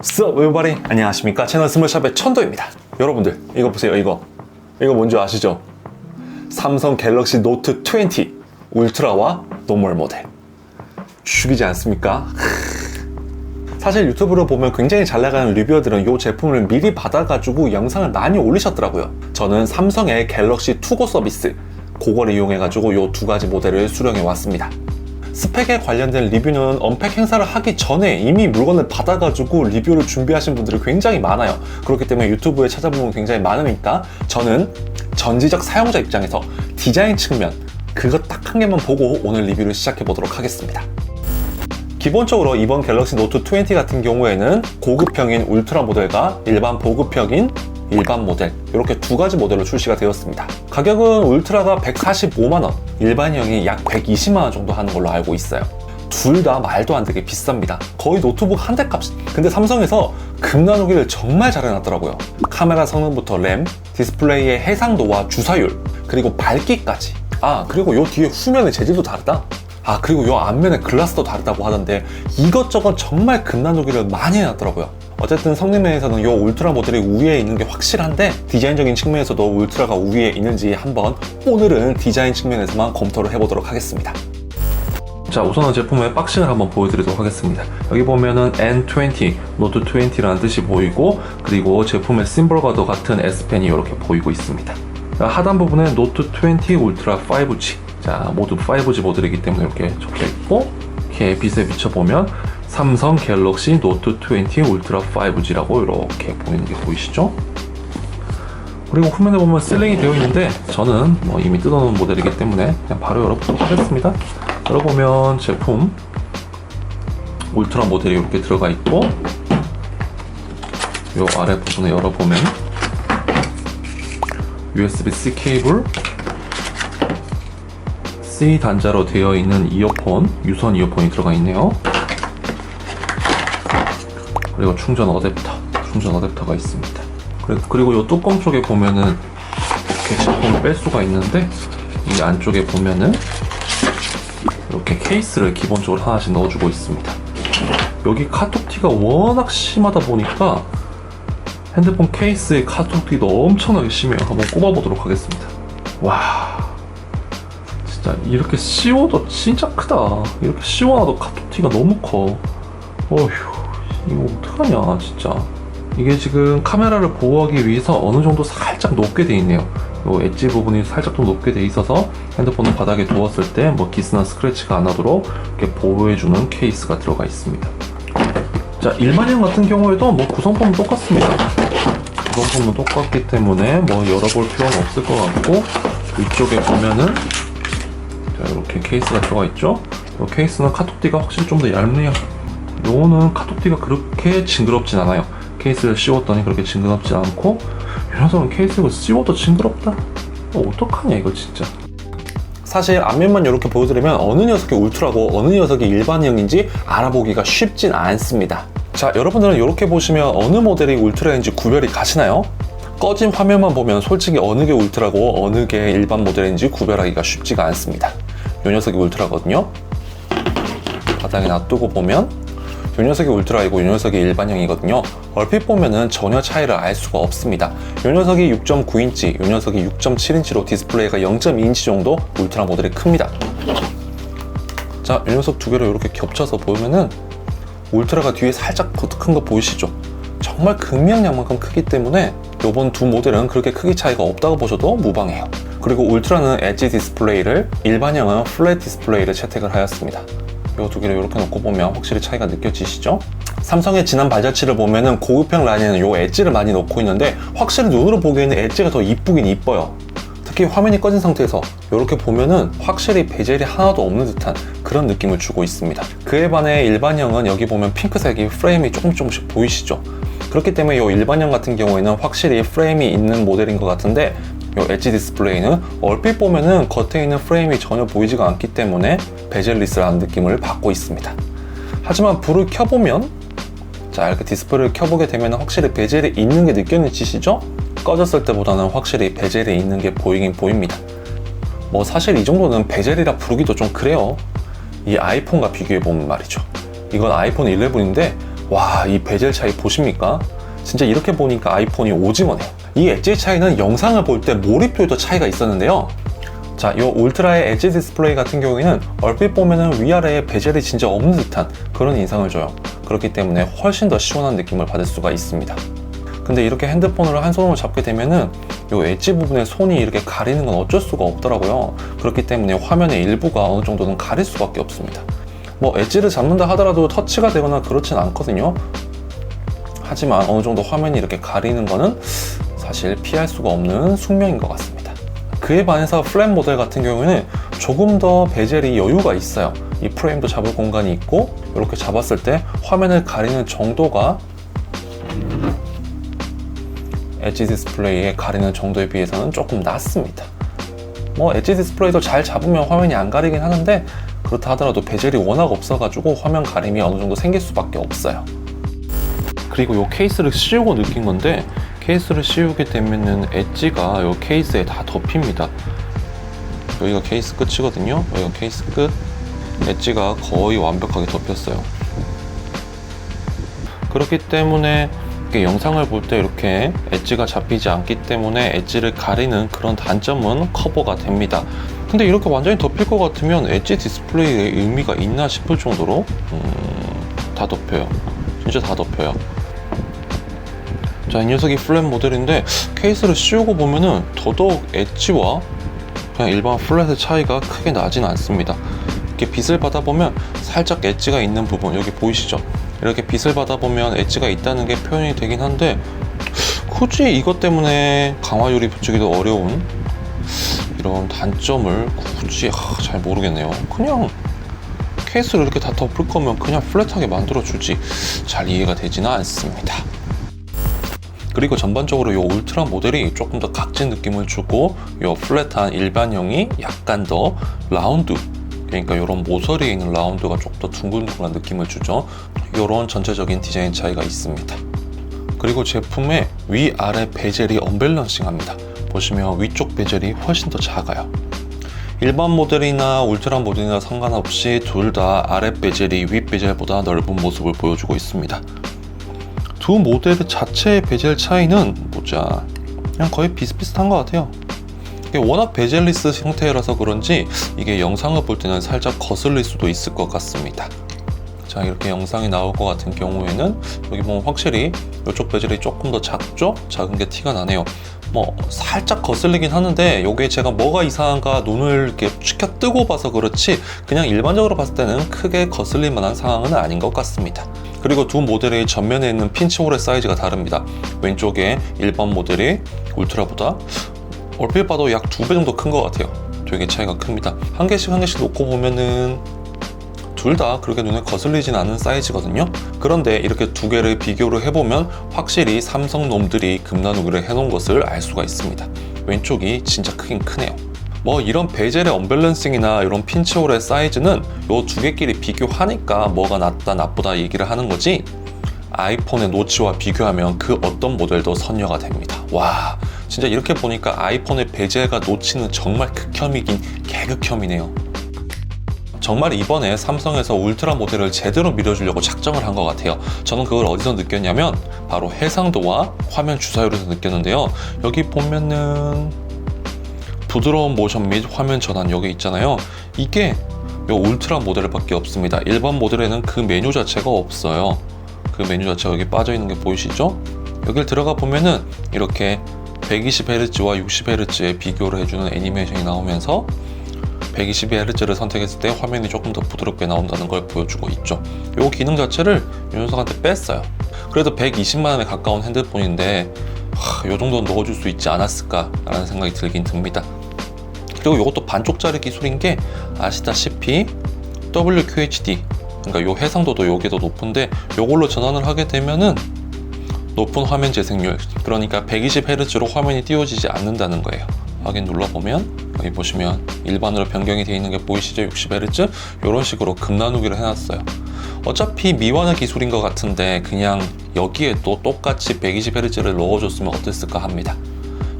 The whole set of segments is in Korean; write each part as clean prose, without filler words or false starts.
Sup everybody, 안녕하십니까. 채널 스몰샵의 천도입니다. 여러분들 이거 보세요. 이거 뭔지 아시죠? 삼성 갤럭시 노트 20 울트라와 노멀 모델 죽이지 않습니까? 사실 유튜브로 보면 굉장히 잘 나가는 리뷰어들은 이 제품을 미리 받아가지고 영상을 많이 올리셨더라고요. 저는 삼성의 갤럭시 투고 서비스 그걸 이용해가지고 이 두 가지 모델을 수령해 왔습니다. 스펙에 관련된 리뷰는 언팩 행사를 하기 전에 이미 물건을 받아가지고 리뷰를 준비하신 분들이 굉장히 많아요. 그렇기 때문에 유튜브에 찾아보면 굉장히 많으니까 저는 전지적 사용자 입장에서 디자인 측면 그거 딱 한 개만 보고 오늘 리뷰를 시작해 보도록 하겠습니다. 기본적으로 이번 갤럭시 노트 20 같은 경우에는 고급형인 울트라 모델과 일반 보급형인 일반 모델 이렇게 두 가지 모델로 출시가 되었습니다. 가격은 울트라가 145만원, 일반형이 약 120만원 정도 하는 걸로 알고 있어요. 둘 다 말도 안 되게 비쌉니다. 거의 노트북 한 대 값. 근데 삼성에서 금 나누기를 정말 잘 해놨더라고요. 카메라 성능부터 램, 디스플레이의 해상도와 주사율, 그리고 밝기까지. 그리고 요 뒤에 후면의 재질도 다르다. 그리고 요 앞면의 글라스도 다르다고 하던데 이것저것 정말 금 나누기를 많이 해놨더라고요. 어쨌든 성능면에서는 이 울트라 모델이 우위에 있는 게 확실한데 디자인적인 측면에서도 울트라가 우위에 있는지 한번 오늘은 디자인 측면에서만 검토를 해보도록 하겠습니다. 자, 우선은 제품의 박싱을 한번 보여드리도록 하겠습니다. 여기 보면은 N20, 노트 20라는 뜻이 보이고 그리고 제품의 심볼과도 같은 S펜이 이렇게 보이고 있습니다. 자, 하단 부분에 노트 20 울트라 5G, 자, 모두 5G 모델이기 때문에 이렇게 적혀있고 이렇게 빛에 비춰보면 삼성 갤럭시 노트 20 울트라 5G라고 이렇게 보이는 게 보이시죠? 그리고 후면에 보면 실링이 되어 있는데 저는 이미 뜯어놓은 모델이기 때문에 그냥 바로 열어보도록 하겠습니다. 열어보면 제품 울트라 모델이 이렇게 들어가 있고 이 아래 부분에 열어보면 USB-C 케이블, C 단자로 되어 있는 이어폰, 유선 이어폰이 들어가 있네요. 그리고 충전 어댑터가 있습니다. 그리고 이 뚜껑 쪽에 보면은 이렇게 제품을 뺄 수가 있는데 이 안쪽에 보면은 이렇게 케이스를 기본적으로 하나씩 넣어주고 있습니다. 여기 카톡티가 워낙 심하다 보니까 핸드폰 케이스의 카톡티도 엄청나게 심해요. 한번 꼽아보도록 하겠습니다. 와, 진짜 이렇게 씌워도 진짜 크다. 이렇게 씌워놔도 카톡티가 너무 커. 어휴, 이거 어떡하냐 진짜. 이게 지금 카메라를 보호하기 위해서 어느 정도 살짝 높게 돼 있네요. 요 엣지 부분이 살짝 좀 높게 돼 있어서 핸드폰을 바닥에 두었을 때 기스나 스크래치가 안 나도록 이렇게 보호해주는 케이스가 들어가 있습니다. 자, 일반형 같은 경우에도 구성품은 똑같습니다. 구성품은 똑같기 때문에 열어볼 필요는 없을 것 같고 위쪽에 보면은 자, 이렇게 케이스가 들어가 있죠. 이 케이스는 카톡티가 확실히 좀 더 얇네요. 요거는 카톡티가 그렇게 징그럽진 않아요. 케이스를 씌웠더니 그렇게 징그럽지 않고 이 녀석은 케이스를 씌워도 징그럽다? 어떡하냐 이거 진짜. 사실 앞면만 이렇게 보여드리면 어느 녀석이 울트라고 어느 녀석이 일반형인지 알아보기가 쉽진 않습니다. 자, 여러분들은 이렇게 보시면 어느 모델이 울트라인지 구별이 가시나요? 꺼진 화면만 보면 솔직히 어느 게 울트라고 어느 게 일반 모델인지 구별하기가 쉽지가 않습니다. 이 녀석이 울트라거든요. 바닥에 놔두고 보면 이 녀석이 울트라이고 이 녀석이 일반형이거든요. 얼핏 보면은 전혀 차이를 알 수가 없습니다. 이 녀석이 6.9인치, 이 녀석이 6.7인치로 디스플레이가 0.2인치 정도 울트라 모델이 큽니다. 자, 이 녀석 두 개를 이렇게 겹쳐서 보면은 울트라가 뒤에 살짝 더 큰 거 보이시죠? 정말 극명량만큼 크기 때문에 이번 두 모델은 그렇게 크기 차이가 없다고 보셔도 무방해요. 그리고 울트라는 엣지 디스플레이를, 일반형은 플랫 디스플레이를 채택을 하였습니다. 이 두 개를 이렇게 놓고 보면 확실히 차이가 느껴지시죠? 삼성의 지난 발자취를 보면은 고급형 라인에는 이 엣지를 많이 넣고 있는데 확실히 눈으로 보기에는 엣지가 더 이쁘긴 이뻐요. 특히 화면이 꺼진 상태에서 이렇게 보면은 확실히 베젤이 하나도 없는 듯한 그런 느낌을 주고 있습니다. 그에 반해 일반형은 여기 보면 핑크색이 프레임이 조금씩 보이시죠? 그렇기 때문에 이 일반형 같은 경우에는 확실히 프레임이 있는 모델인 것 같은데 이 엣지 디스플레이는 얼핏 보면은 겉에 있는 프레임이 전혀 보이지가 않기 때문에 베젤리스라는 느낌을 받고 있습니다. 하지만 불을 켜보면 자, 이렇게 디스플레이를 켜보게 되면 확실히 베젤이 있는 게 느껴지시죠? 꺼졌을 때보다는 확실히 베젤이 있는 게 보이긴 보입니다. 사실 이 정도는 베젤이라 부르기도 좀 그래요. 이 아이폰과 비교해보면 말이죠. 이건 아이폰 11인데 와, 이 베젤 차이 보십니까? 진짜 이렇게 보니까 아이폰이 오징어네요. 이 엣지 차이는 영상을 볼 때 몰입도에도 차이가 있었는데요. 자, 이 울트라의 엣지 디스플레이 같은 경우에는 얼핏 보면은 위아래에 베젤이 진짜 없는 듯한 그런 인상을 줘요. 그렇기 때문에 훨씬 더 시원한 느낌을 받을 수가 있습니다. 근데 이렇게 핸드폰을 한 손으로 잡게 되면은 이 엣지 부분에 손이 이렇게 가리는 건 어쩔 수가 없더라고요. 그렇기 때문에 화면의 일부가 어느 정도는 가릴 수밖에 없습니다. 뭐 엣지를 잡는다 하더라도 터치가 되거나 그렇진 않거든요. 하지만 어느 정도 화면이 이렇게 가리는 거는 사실 피할 수가 없는 숙명인 것 같습니다. 그에 반해서 플랫 모델 같은 경우에는 조금 더 베젤이 여유가 있어요. 이 프레임도 잡을 공간이 있고 이렇게 잡았을 때 화면을 가리는 정도가 엣지 디스플레이에 가리는 정도에 비해서는 조금 낮습니다. 뭐 엣지 디스플레이도 잘 잡으면 화면이 안 가리긴 하는데 그렇다 하더라도 베젤이 워낙 없어가지고 화면 가림이 어느 정도 생길 수밖에 없어요. 그리고 이 케이스를 씌우고 느낀 건데 케이스를 씌우게 되면은 엣지가 이 케이스에 다 덮입니다. 여기가 케이스 끝이거든요. 여기가 케이스 끝. 엣지가 거의 완벽하게 덮였어요. 그렇기 때문에 영상을 볼 때 이렇게 엣지가 잡히지 않기 때문에 엣지를 가리는 그런 단점은 커버가 됩니다. 근데 이렇게 완전히 덮일 것 같으면 엣지 디스플레이의 의미가 있나 싶을 정도로 다 덮여요. 진짜 다 덮여요. 자, 이 녀석이 플랫 모델인데 케이스를 씌우고 보면은 더더욱 엣지와 그냥 일반 플랫의 차이가 크게 나진 않습니다. 이렇게 빛을 받아보면 살짝 엣지가 있는 부분, 여기 보이시죠? 이렇게 빛을 받아보면 엣지가 있다는 게 표현이 되긴 한데 굳이 이것 때문에 강화유리 붙이기도 어려운 이런 단점을 굳이 잘 모르겠네요. 그냥 케이스를 이렇게 다 덮을 거면 그냥 플랫하게 만들어주지 잘 이해가 되지는 않습니다. 그리고 전반적으로 이 울트라 모델이 조금 더 각진 느낌을 주고 이 플랫한 일반형이 약간 더 라운드, 그러니까 이런 모서리에 있는 라운드가 조금 더 둥글둥글한 느낌을 주죠. 이런 전체적인 디자인 차이가 있습니다. 그리고 제품의 위아래 베젤이 언밸런싱합니다. 보시면 위쪽 베젤이 훨씬 더 작아요. 일반 모델이나 울트라 모델이나 상관없이 둘 다 아래 베젤이 윗 베젤보다 넓은 모습을 보여주고 있습니다. 두 모델 자체의 베젤 차이는 그냥 거의 비슷비슷한 것 같아요. 이게 워낙 베젤리스 형태라서 그런지 이게 영상을 볼 때는 살짝 거슬릴 수도 있을 것 같습니다. 자, 이렇게 영상이 나올 것 같은 경우에는 여기 보면 확실히 이쪽 베젤이 조금 더 작죠? 작은 게 티가 나네요. 뭐 살짝 거슬리긴 하는데 이게 제가 뭐가 이상한가 눈을 이렇게 치켜 뜨고 봐서 그렇지 그냥 일반적으로 봤을 때는 크게 거슬릴 만한 상황은 아닌 것 같습니다. 그리고 두 모델의 전면에 있는 핀치홀의 사이즈가 다릅니다. 왼쪽에 일반 모델이 울트라보다 얼핏 봐도 약 2배 정도 큰 것 같아요. 되게 차이가 큽니다. 한 개씩 놓고 보면은 둘 다 그렇게 눈에 거슬리진 않은 사이즈거든요. 그런데 이렇게 두 개를 비교를 해보면 확실히 삼성 놈들이 금나누기를 해놓은 것을 알 수가 있습니다. 왼쪽이 진짜 크긴 크네요. 뭐 이런 베젤의 언밸런싱이나 이런 핀치홀의 사이즈는 이 두 개끼리 비교하니까 뭐가 낫다 나쁘다 얘기를 하는 거지 아이폰의 노치와 비교하면 그 어떤 모델도 선녀가 됩니다. 와, 진짜 이렇게 보니까 아이폰의 베젤과 노치는 정말 극혐이긴 개극혐이네요. 정말 이번에 삼성에서 울트라 모델을 제대로 밀어주려고 작정을 한 것 같아요. 저는 그걸 어디서 느꼈냐면 바로 해상도와 화면 주사율에서 느꼈는데요. 여기 보면은 부드러운 모션 및 화면 전환 여기 있잖아요. 이게 이 울트라 모델밖에 없습니다. 일반 모델에는 그 메뉴 자체가 없어요. 그 메뉴 자체가 여기 빠져 있는 게 보이시죠? 여길 들어가 보면은 이렇게 120Hz와 60Hz의 비교를 해주는 애니메이션이 나오면서 122Hz를 선택했을 때 화면이 조금 더 부드럽게 나온다는 걸 보여주고 있죠. 이 기능 자체를 이 녀석한테 뺐어요. 그래도 120만원에 가까운 핸드폰인데 이 정도는 넣어줄 수 있지 않았을까 라는 생각이 들긴 듭니다. 그리고 이것도 반쪽짜리 기술인 게 아시다시피 WQHD, 그러니까 이 해상도도 여기 더 높은데 이걸로 전환을 하게 되면은 높은 화면 재생률, 그러니까 120Hz로 화면이 띄워지지 않는다는 거예요. 확인 눌러보면 여기 보시면 일반으로 변경이 되어 있는 게 보이시죠? 60Hz? 이런 식으로 급나누기를 해놨어요. 어차피 미완의 기술인 것 같은데 그냥 여기에 또 똑같이 120Hz를 넣어줬으면 어땠을까 합니다.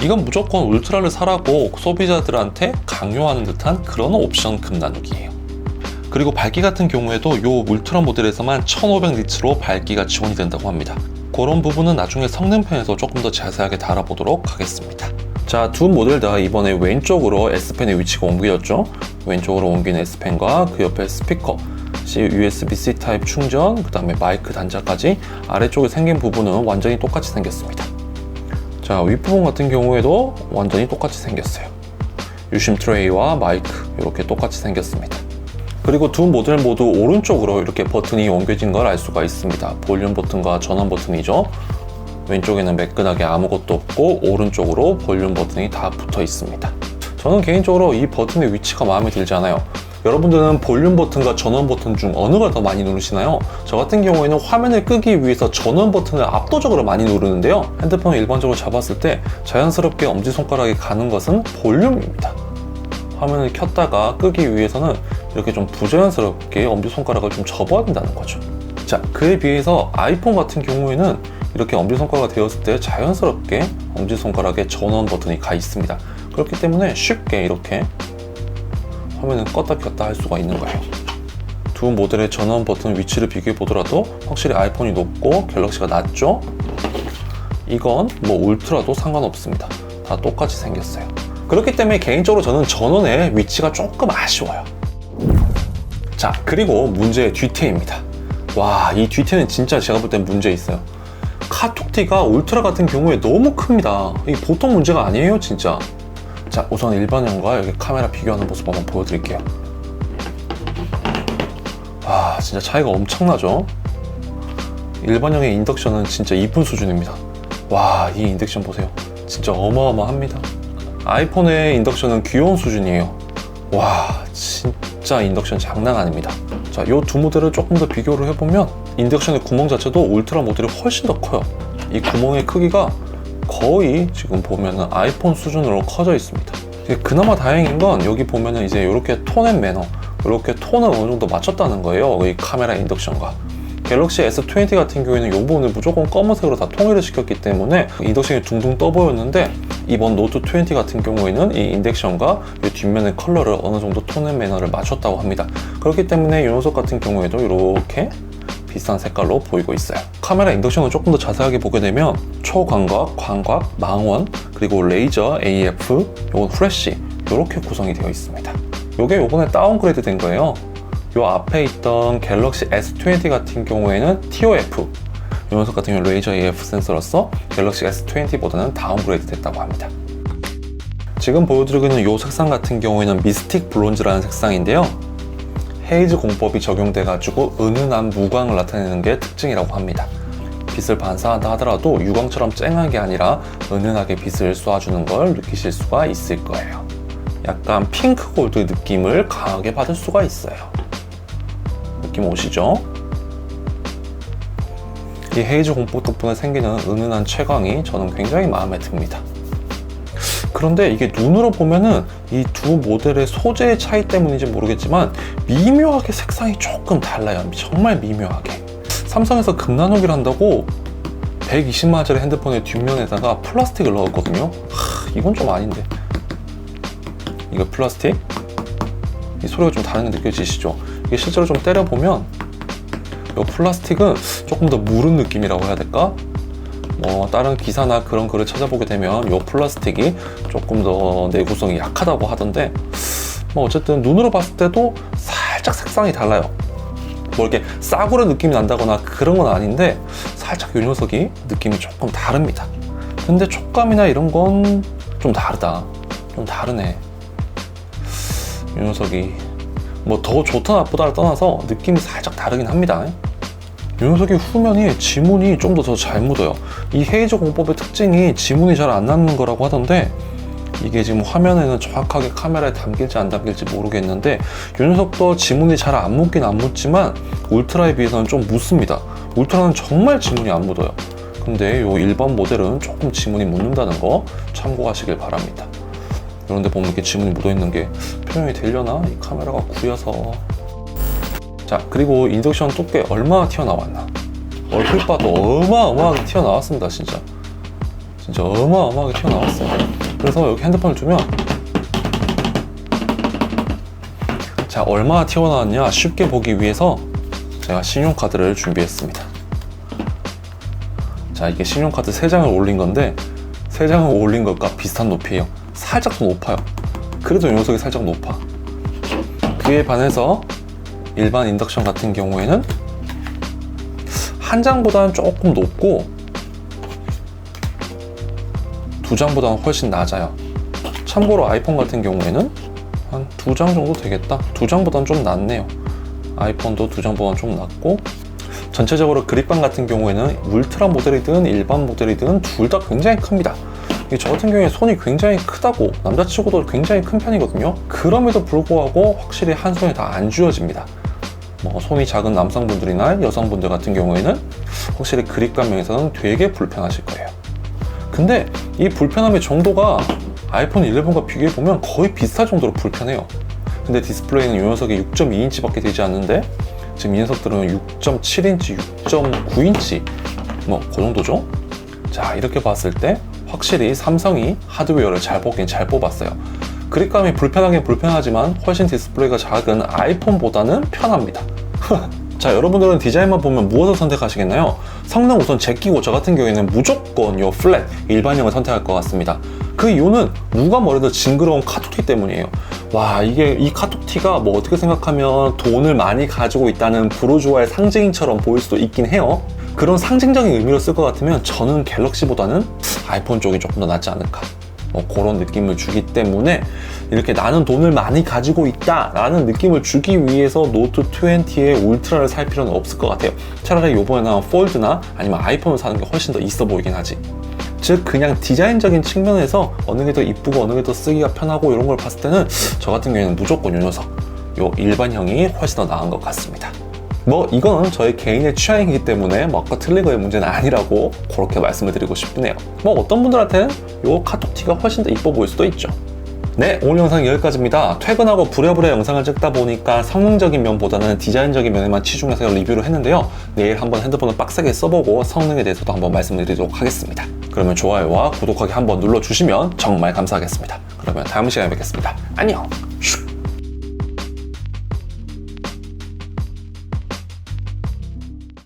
이건 무조건 울트라를 사라고 소비자들한테 강요하는 듯한 그런 옵션 급나누기예요. 그리고 밝기 같은 경우에도 요 울트라 모델에서만 1500니츠로 밝기가 지원이 된다고 합니다. 그런 부분은 나중에 성능편에서 조금 더 자세하게 다뤄보도록 하겠습니다. 자, 두 모델 다 이번에 왼쪽으로 S펜의 위치가 옮겨졌죠. 왼쪽으로 옮긴 S펜과 그 옆에 스피커, USB-C 타입 충전, 그 다음에 마이크 단자까지 아래쪽에 생긴 부분은 완전히 똑같이 생겼습니다. 자, 윗부분 같은 경우에도 완전히 똑같이 생겼어요. 유심 트레이와 마이크 이렇게 똑같이 생겼습니다. 그리고 두 모델 모두 오른쪽으로 이렇게 버튼이 옮겨진 걸 알 수가 있습니다. 볼륨 버튼과 전원 버튼이죠. 왼쪽에는 매끈하게 아무것도 없고 오른쪽으로 볼륨 버튼이 다 붙어 있습니다. 저는 개인적으로 이 버튼의 위치가 마음에 들지 않아요. 여러분들은 볼륨 버튼과 전원 버튼 중 어느 걸 더 많이 누르시나요? 저 같은 경우에는 화면을 끄기 위해서 전원 버튼을 압도적으로 많이 누르는데요. 핸드폰을 일반적으로 잡았을 때 자연스럽게 엄지손가락이 가는 것은 볼륨입니다. 화면을 켰다가 끄기 위해서는 이렇게 좀 부자연스럽게 엄지손가락을 좀 접어야 된다는 거죠. 자, 그에 비해서 아이폰 같은 경우에는 이렇게 엄지손가락이 되었을 때 자연스럽게 엄지손가락에 전원 버튼이 가 있습니다. 그렇기 때문에 쉽게 이렇게 화면을 껐다 켰다 할 수가 있는 거예요. 두 모델의 전원 버튼 위치를 비교해 보더라도 확실히 아이폰이 높고 갤럭시가 낮죠? 이건 뭐 울트라도 상관없습니다. 다 똑같이 생겼어요. 그렇기 때문에 개인적으로 저는 전원의 위치가 조금 아쉬워요. 자, 그리고 문제의 뒤태입니다. 와, 이 뒤태는 진짜 제가 볼 땐 문제 있어요. 카톡티가 울트라 같은 경우에 너무 큽니다. 이게 보통 문제가 아니에요, 진짜. 자, 우선 일반형과 여기 카메라 비교하는 모습 한번 보여드릴게요. 와, 진짜 차이가 엄청나죠? 일반형의 인덕션은 진짜 이쁜 수준입니다. 와, 이 인덕션 보세요. 진짜 어마어마합니다. 아이폰의 인덕션은 귀여운 수준이에요. 와, 진짜 인덕션 장난 아닙니다. 자, 이 두 모델을 조금 더 비교를 해보면 인덕션의 구멍 자체도 울트라 모델이 훨씬 더 커요. 이 구멍의 크기가 거의 지금 보면은 아이폰 수준으로 커져 있습니다. 그나마 다행인 건 여기 보면은 이제 이렇게 톤 앤 매너, 이렇게 톤을 어느 정도 맞췄다는 거예요. 이 카메라 인덕션과. 갤럭시 S20 같은 경우에는 이 부분을 무조건 검은색으로 다 통일을 시켰기 때문에 인덕션이 둥둥 떠 보였는데 이번 노트 20 같은 경우에는 이 인덕션과 이 뒷면의 컬러를 어느 정도 톤 앤 매너를 맞췄다고 합니다. 그렇기 때문에 이 녀석 같은 경우에도 이렇게 비슷한 색깔로 보이고 있어요. 카메라 인덕션을 조금 더 자세하게 보게 되면 초광각, 광각, 망원, 그리고 레이저, AF, 요건 후레쉬 이렇게 구성이 되어 있습니다. 요게 요번에 다운그레이드 된 거예요. 요 앞에 있던 갤럭시 S20 같은 경우에는 TOF, 요 녀석 같은 경우는 레이저 AF 센서로서 갤럭시 S20보다는 다운그레이드 됐다고 합니다. 지금 보여드리고 있는 요 색상 같은 경우에는 미스틱 브론즈라는 색상인데요. 헤이즈 공법이 적용돼가지고 은은한 무광을 나타내는 게 특징이라고 합니다. 빛을 반사한다 하더라도 유광처럼 쨍한 게 아니라 은은하게 빛을 쏘아주는 걸 느끼실 수가 있을 거예요. 약간 핑크 골드 느낌을 강하게 받을 수가 있어요. 느낌 오시죠? 이 헤이즈 공법 덕분에 생기는 은은한 채광이 저는 굉장히 마음에 듭니다. 그런데 이게 눈으로 보면은 이 두 모델의 소재의 차이 때문인지 모르겠지만 미묘하게 색상이 조금 달라요. 정말 미묘하게. 삼성에서 금나누기를 한다고 120만원짜리 핸드폰의 뒷면에다가 플라스틱을 넣었거든요. 이건 좀 아닌데. 이거 플라스틱? 이 소리가 좀 다른 게 느껴지시죠? 이게 실제로 좀 때려보면 이 플라스틱은 조금 더 무른 느낌이라고 해야 될까? 뭐 다른 기사나 그런 글을 찾아보게 되면 이 플라스틱이 조금 더 내구성이 약하다고 하던데 뭐 어쨌든 눈으로 봤을 때도 살짝 색상이 달라요. 뭐 이렇게 싸구려 느낌이 난다거나 그런 건 아닌데 살짝 이 녀석이 느낌이 조금 다릅니다. 근데 촉감이나 이런 건 좀 다르다. 좀 다르네. 이 녀석이 뭐 더 좋다 나쁘다를 떠나서 느낌이 살짝 다르긴 합니다. 이 녀석의 후면이 지문이 좀 더 잘 묻어요. 이 헤이즈 공법의 특징이 지문이 잘 안 남는 거라고 하던데 이게 지금 화면에는 정확하게 카메라에 담길지 안 담길지 모르겠는데 이 녀석도 지문이 잘 안 묻긴 안 묻지만 울트라에 비해서는 좀 묻습니다. 울트라는 정말 지문이 안 묻어요. 근데 이 일반 모델은 조금 지문이 묻는다는 거 참고하시길 바랍니다. 이런데 보면 이렇게 지문이 묻어있는 게 표현이 되려나? 이 카메라가 구려서. 자, 그리고 인덕션 두께 얼마나 튀어나왔나. 얼핏 봐도 어마어마하게 튀어나왔습니다. 진짜 어마어마하게 튀어나왔어요. 그래서 여기 핸드폰을 두면 자, 얼마나 튀어나왔냐 쉽게 보기 위해서 제가 신용카드를 준비했습니다. 자, 이게 신용카드 3장을 올린 건데 3장을 올린 것과 비슷한 높이에요. 살짝 더 높아요. 그래도 이 녀석이 살짝 높아. 그에 반해서 일반 인덕션 같은 경우에는 한 장보다는 조금 높고 2장보다는 훨씬 낮아요. 참고로 아이폰 같은 경우에는 한 2장 정도 되겠다. 2장보다는 좀 낮네요. 아이폰도 2장보다는 좀 낮고, 전체적으로 그립감 같은 경우에는 울트라 모델이든 일반 모델이든 둘 다 굉장히 큽니다. 저 같은 경우에 손이 굉장히 크다고, 남자치고도 굉장히 큰 편이거든요. 그럼에도 불구하고 확실히 한 손에 다 안 쥐어집니다. 손이 작은 남성분들이나 여성분들 같은 경우에는 확실히 그립감 면에서는 되게 불편하실 거예요. 근데 이 불편함의 정도가 아이폰 11과 비교해보면 거의 비슷할 정도로 불편해요. 근데 디스플레이는 이 녀석이 6.2인치 밖에 되지 않는데 지금 이 녀석들은 6.7인치, 6.9인치 그 정도죠. 자, 이렇게 봤을 때 확실히 삼성이 하드웨어를 잘 뽑긴 잘 뽑았어요. 그립감이 불편하긴 불편하지만 훨씬 디스플레이가 작은 아이폰보다는 편합니다. 자, 여러분들은 디자인만 보면 무엇을 선택하시겠나요? 성능 우선 제끼고 저 같은 경우에는 무조건 요 플랫 일반형을 선택할 것 같습니다. 그 이유는 누가 뭐래도 징그러운 카톡티 때문이에요. 와, 이 카톡티가 어떻게 생각하면 돈을 많이 가지고 있다는 부르주아의 상징처럼 보일 수도 있긴 해요. 그런 상징적인 의미로 쓸 것 같으면 저는 갤럭시보다는 아이폰 쪽이 조금 더 낫지 않을까, 그런 느낌을 주기 때문에 이렇게 나는 돈을 많이 가지고 있다 라는 느낌을 주기 위해서 노트 20의 울트라를 살 필요는 없을 것 같아요. 차라리 요번에 나온 폴드나 아니면 아이폰을 사는 게 훨씬 더 있어 보이긴 하지. 즉 그냥 디자인적인 측면에서 어느 게 더 이쁘고 어느 게 더 쓰기가 편하고 이런 걸 봤을 때는 저 같은 경우에는 무조건 요 녀석, 요 일반형이 훨씬 더 나은 것 같습니다. 이건 저의 개인의 취향이기 때문에 맞고 틀린 거의 문제는 아니라고 그렇게 말씀을 드리고 싶네요. 어떤 분들한테는 요 카톡티가 훨씬 더 이뻐 보일 수도 있죠. 네, 오늘 영상은 여기까지입니다. 퇴근하고 부랴부랴 영상을 찍다 보니까 성능적인 면보다는 디자인적인 면에만 치중해서 리뷰를 했는데요. 내일 한번 핸드폰을 빡세게 써보고 성능에 대해서도 한번 말씀드리도록 하겠습니다. 그러면 좋아요와 구독하기 한번 눌러주시면 정말 감사하겠습니다. 그러면 다음 시간에 뵙겠습니다. 안녕!